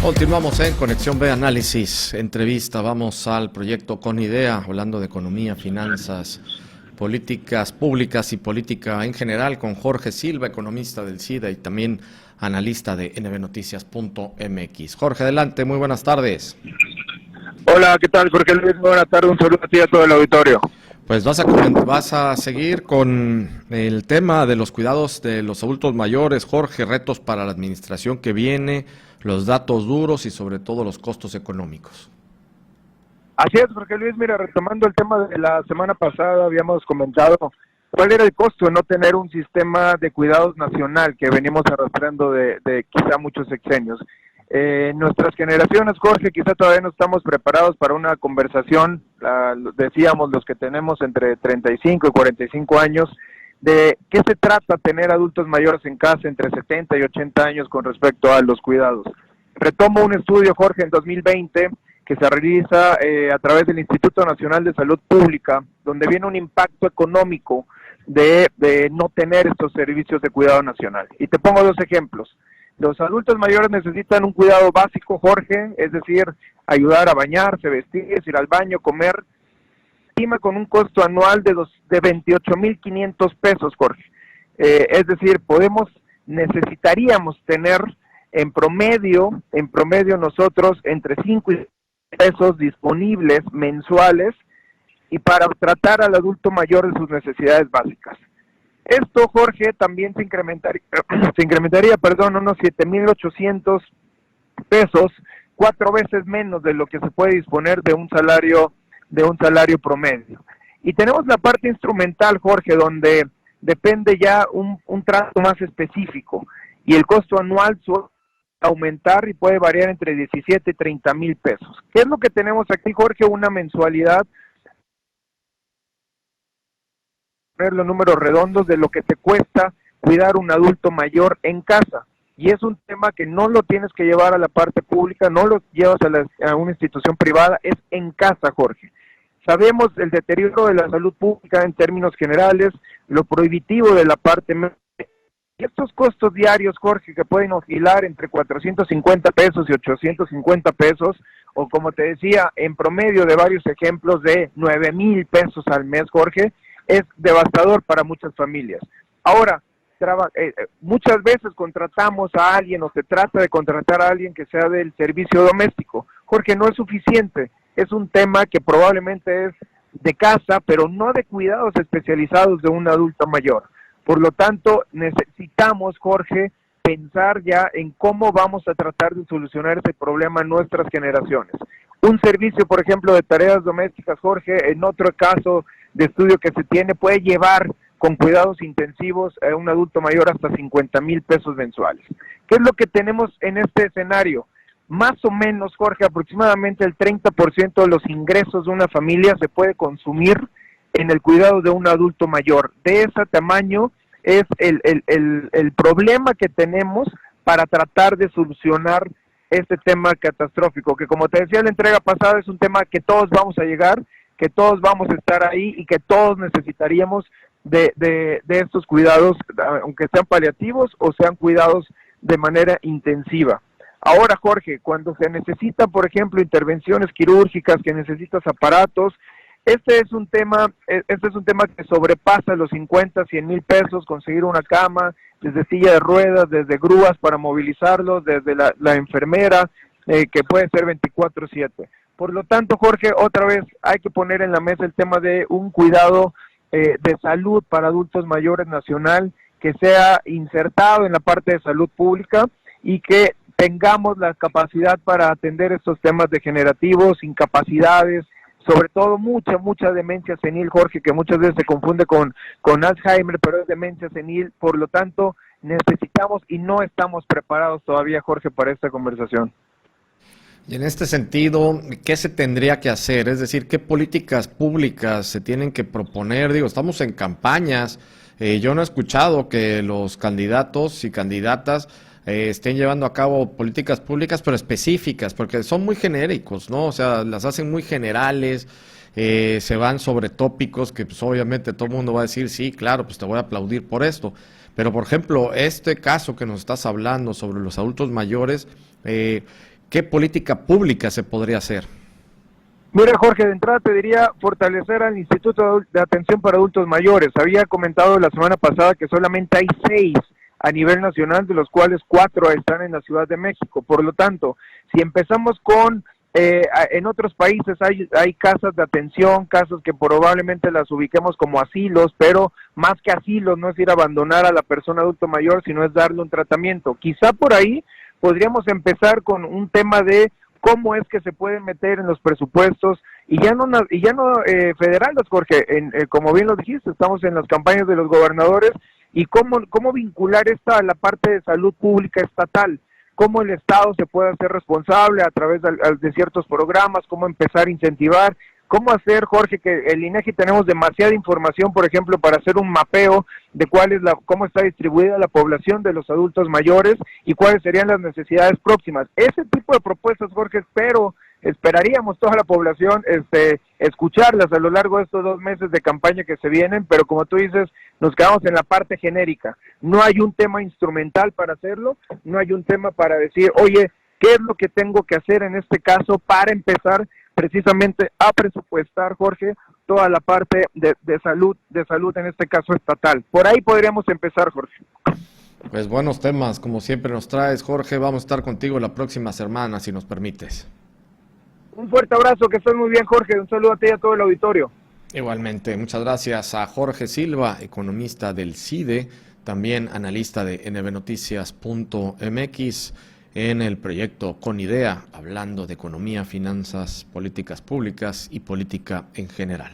Continuamos en Conexión B Análisis, entrevista, vamos al proyecto Con Idea, hablando de economía, finanzas, políticas públicas y política en general, con Jorge Silva, economista del SIDA y también analista de nbnoticias.mx. Jorge, adelante, muy buenas tardes. Hola, ¿qué tal, Jorge Luis? Buenas tardes, un saludo a ti y a todo el auditorio. Pues vas a seguir con el tema de los cuidados de los adultos mayores, Jorge, retos para la administración que viene, los datos duros y sobre todo los costos económicos. Así es, Jorge Luis, mira, retomando el tema de la semana pasada, habíamos comentado cuál era el costo de no tener un sistema de cuidados nacional que venimos arrastrando de quizá muchos sexenios. Nuestras generaciones, Jorge, quizá todavía no estamos preparados para una conversación, decíamos los que tenemos entre 35 y 45 años, de qué se trata tener adultos mayores en casa entre 70 y 80 años con respecto a los cuidados. Retomo un estudio, Jorge, en 2020, que se realiza a través del Instituto Nacional de Salud Pública, donde viene un impacto económico de no tener estos servicios de cuidado nacional. Y te pongo dos ejemplos. Los adultos mayores necesitan un cuidado básico, Jorge, es decir, ayudar a bañarse, vestirse, ir al baño, comer, estima con un costo anual de 28,500 pesos, Jorge. Es decir, necesitaríamos tener en promedio nosotros entre 5 y pesos disponibles mensuales y para tratar al adulto mayor de sus necesidades básicas. Esto, Jorge, también se incrementaría, unos 7,800 pesos, 4 veces menos de lo que se puede disponer de un salario promedio. Y tenemos la parte instrumental, Jorge, donde depende ya un trato más específico y el costo anual suele aumentar y puede variar entre 17 y 30 mil pesos. ¿Qué es lo que tenemos aquí, Jorge? Una mensualidad, poner los números redondos de lo que te cuesta cuidar un adulto mayor en casa. Y es un tema que no lo tienes que llevar a la parte pública, no lo llevas a una institución privada, es en casa, Jorge. Sabemos el deterioro de la salud pública en términos generales, lo prohibitivo de la parte médica. Y estos costos diarios, Jorge, que pueden oscilar entre 450 pesos y 850 pesos, o como te decía, en promedio de varios ejemplos de 9,000 pesos al mes, Jorge, es devastador para muchas familias. Ahora, muchas veces contratamos a alguien o se trata de contratar a alguien que sea del servicio doméstico. Jorge, no es suficiente, es un tema que probablemente es de casa, pero no de cuidados especializados de un adulto mayor. Por lo tanto, necesitamos, Jorge, pensar ya en cómo vamos a tratar de solucionar ese problema en nuestras generaciones. Un servicio, por ejemplo, de tareas domésticas, Jorge, en otro caso de estudio que se tiene, puede llevar con cuidados intensivos a un adulto mayor hasta 50,000 pesos mensuales. ¿Qué es lo que tenemos en este escenario? Más o menos, Jorge, aproximadamente el 30% de los ingresos de una familia se puede consumir en el cuidado de un adulto mayor. De ese tamaño es el problema que tenemos para tratar de solucionar este tema catastrófico, que como te decía en la entrega pasada, es un tema que todos vamos a llegar, que todos vamos a estar ahí y que todos necesitaríamos de estos cuidados, aunque sean paliativos o sean cuidados de manera intensiva. Ahora, Jorge, cuando se necesita, por ejemplo, intervenciones quirúrgicas, que necesitas aparatos, este es un tema que sobrepasa los 50, 100 mil pesos, conseguir una cama, desde silla de ruedas, desde grúas para movilizarlos, desde la enfermera, que puede ser 24/7. Por lo tanto, Jorge, otra vez hay que poner en la mesa el tema de un cuidado de salud para adultos mayores nacional, que sea insertado en la parte de salud pública y que tengamos la capacidad para atender estos temas degenerativos, incapacidades, sobre todo mucha demencia senil, Jorge, que muchas veces se confunde con Alzheimer, pero es demencia senil. Por lo tanto, necesitamos y no estamos preparados todavía, Jorge, para esta conversación. Y en este sentido, ¿qué se tendría que hacer? Es decir, ¿qué políticas públicas se tienen que proponer? Digo, estamos en campañas. Yo no he escuchado que los candidatos y candidatas estén llevando a cabo políticas públicas, pero específicas, porque son muy genéricos, ¿no? O sea, las hacen muy generales, se van sobre tópicos que pues obviamente todo el mundo va a decir, sí, claro, pues te voy a aplaudir por esto. Pero, por ejemplo, este caso que nos estás hablando sobre los adultos mayores, ¿qué política pública se podría hacer? Mira, Jorge, de entrada te diría fortalecer al Instituto de Atención para Adultos Mayores. Había comentado la semana pasada que solamente hay 6 a nivel nacional, de los cuales 4 están en la Ciudad de México. Por lo tanto, si empezamos con, en otros países hay casas de atención, casas que probablemente las ubiquemos como asilos, pero más que asilos no es ir a abandonar a la persona adulto mayor, sino es darle un tratamiento. Quizá por ahí podríamos empezar con un tema de cómo es que se pueden meter en los presupuestos y ya no federales, Jorge, como bien lo dijiste, estamos en las campañas de los gobernadores y cómo vincular esta a la parte de salud pública estatal, cómo el Estado se puede hacer responsable a través de ciertos programas, cómo empezar a incentivar, cómo hacer, Jorge, que el INEGI tenemos demasiada información, por ejemplo, para hacer un mapeo de cómo está distribuida la población de los adultos mayores y cuáles serían las necesidades próximas. Ese tipo de propuestas, Jorge, esperaríamos toda la población escucharlas a lo largo de estos 2 meses de campaña que se vienen, pero como tú dices, nos quedamos en la parte genérica. No hay un tema instrumental para hacerlo, no hay un tema para decir, oye, ¿qué es lo que tengo que hacer en este caso para empezar precisamente a presupuestar, Jorge, toda la parte de salud, en este caso estatal? Por ahí podríamos empezar, Jorge. Pues buenos temas, como siempre nos traes, Jorge. Vamos a estar contigo la próxima semana, si nos permites. Un fuerte abrazo, que estés muy bien, Jorge. Un saludo a ti y a todo el auditorio. Igualmente, muchas gracias a Jorge Silva, economista del CIDE, también analista de nbnoticias.mx, en el proyecto Con Idea, hablando de economía, finanzas, políticas públicas y política en general.